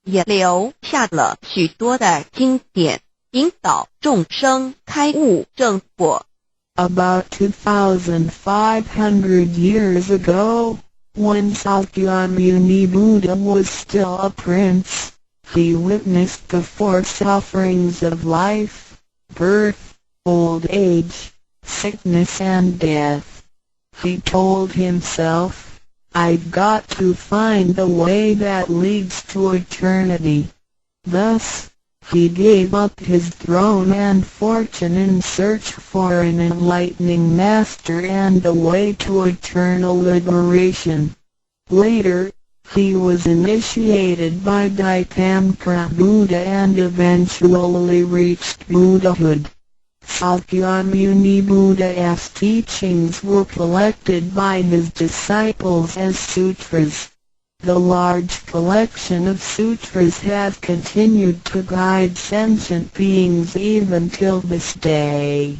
也留下了许多的经典，引导众生开悟正果。About 2,500 years ago, when Sakyamuni Buddha was still a prince, he witnessed the four sufferings of life: birth, old age, sickness and death. He told himself, "I've got to find the way that leads to eternity." Thus, he gave up his throne and fortune in search for an enlightening master and a way to eternal liberation. Later, he was initiated by Dipamkara Buddha and eventually reached Buddhahood. Sakyamuni Buddha's teachings were collected by his disciples as sutras. The large collection of sutras has continued to guide sentient beings even till this day.